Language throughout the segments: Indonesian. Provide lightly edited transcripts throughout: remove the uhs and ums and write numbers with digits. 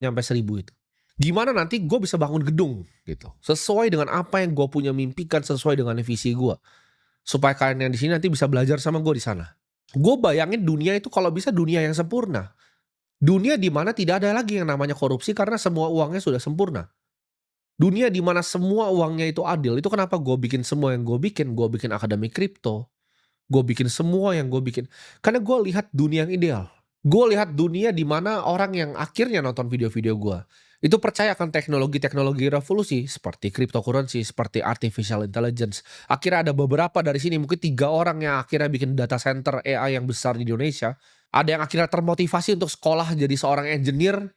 nyampe 1.000 itu. Gimana nanti gue bisa bangun gedung gitu, sesuai dengan apa yang gue punya mimpikan, sesuai dengan visi gue. Supaya kalian yang di sini nanti bisa belajar sama gue di sana. Gue bayangin dunia itu kalau bisa dunia yang sempurna. Dunia di mana tidak ada lagi yang namanya korupsi karena semua uangnya sudah sempurna. Dunia di mana semua uangnya itu adil, itu kenapa gue bikin semua yang gue bikin akademi kripto, gue bikin semua yang gue bikin. Karena gue lihat dunia yang ideal. Gue lihat dunia di mana orang yang akhirnya nonton video-video gue, itu percaya akan teknologi-teknologi revolusi seperti cryptocurrency, seperti artificial intelligence. Akhirnya ada beberapa dari sini, mungkin 3 orang yang akhirnya bikin data center AI yang besar di Indonesia. Ada yang akhirnya termotivasi untuk sekolah jadi seorang engineer,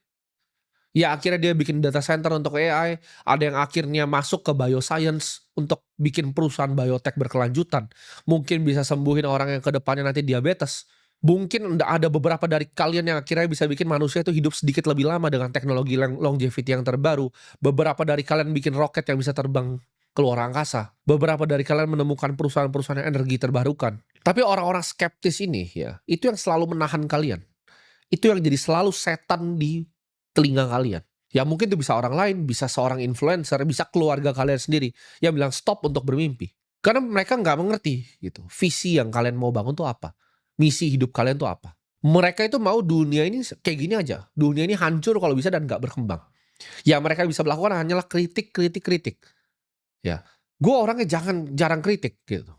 ya akhirnya dia bikin data center untuk AI. Ada yang akhirnya masuk ke bioscience untuk bikin perusahaan biotech berkelanjutan. Mungkin bisa sembuhin orang yang ke depannya nanti diabetes. Mungkin ada beberapa dari kalian yang akhirnya bisa bikin manusia itu hidup sedikit lebih lama dengan teknologi longevity yang terbaru. Beberapa dari kalian bikin roket yang bisa terbang keluar angkasa. Beberapa dari kalian menemukan perusahaan-perusahaan yang energi terbarukan. Tapi orang-orang skeptis ini ya, itu yang selalu menahan kalian. Itu yang jadi selalu setan di telinga kalian. Ya mungkin itu bisa orang lain, bisa seorang influencer, bisa keluarga kalian sendiri yang bilang stop untuk bermimpi. Karena mereka nggak mengerti gitu, visi yang kalian mau bangun tuh apa, misi hidup kalian tuh apa. Mereka itu mau dunia ini kayak gini aja, dunia ini hancur kalau bisa dan nggak berkembang. Ya mereka bisa melakukan hanyalah kritik, kritik, kritik. Ya, gue orangnya jarang kritik gitu.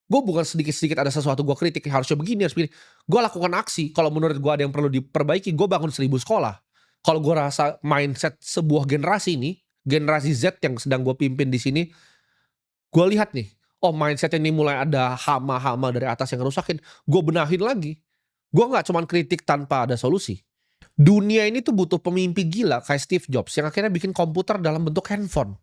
Gue bukan sedikit-sedikit ada sesuatu gue kritik, harusnya begini, harus begini. Gue lakukan aksi, kalau menurut gue ada yang perlu diperbaiki, gue bangun 1.000 sekolah. Kalau gue rasa mindset sebuah generasi ini, generasi Z yang sedang gue pimpin di sini, gue lihat nih, oh mindset ini mulai ada hama-hama dari atas yang ngerusakin, gue benahin lagi. Gue nggak cuman kritik tanpa ada solusi. Dunia ini tuh butuh pemimpi gila kayak Steve Jobs yang akhirnya bikin komputer dalam bentuk handphone.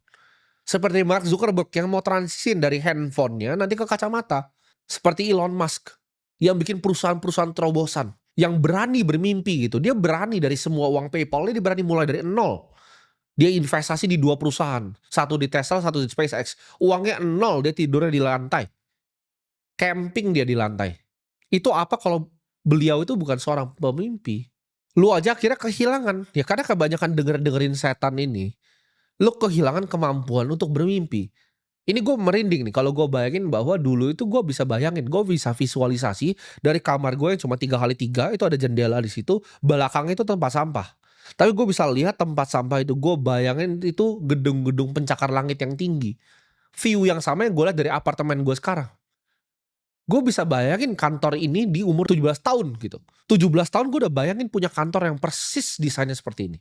Seperti Mark Zuckerberg yang mau transisin dari handphonenya nanti ke kacamata. Seperti Elon Musk yang bikin perusahaan-perusahaan terobosan. Yang berani bermimpi gitu. Dia berani dari semua uang PayPal, dia berani mulai dari nol. Dia investasi di 2 perusahaan. Satu di Tesla, satu di SpaceX. Uangnya nol, dia tidurnya di lantai. Camping dia di lantai. Itu apa kalau beliau itu bukan seorang pemimpi? Lu aja akhirnya kehilangan. Ya karena kebanyakan dengerin setan ini, lu kehilangan kemampuan untuk bermimpi. Ini gue merinding nih kalau gue bayangin bahwa dulu itu gue bisa bayangin, gue bisa visualisasi dari kamar gue yang cuma 3x3 itu ada jendela di situ, belakangnya itu tempat sampah. Tapi gue bisa lihat tempat sampah itu, gue bayangin itu gedung-gedung pencakar langit yang tinggi. View yang sama yang gue lihat dari apartemen gue sekarang. Gue bisa bayangin kantor ini di umur 17 tahun gitu. 17 tahun gue udah bayangin punya kantor yang persis desainnya seperti ini.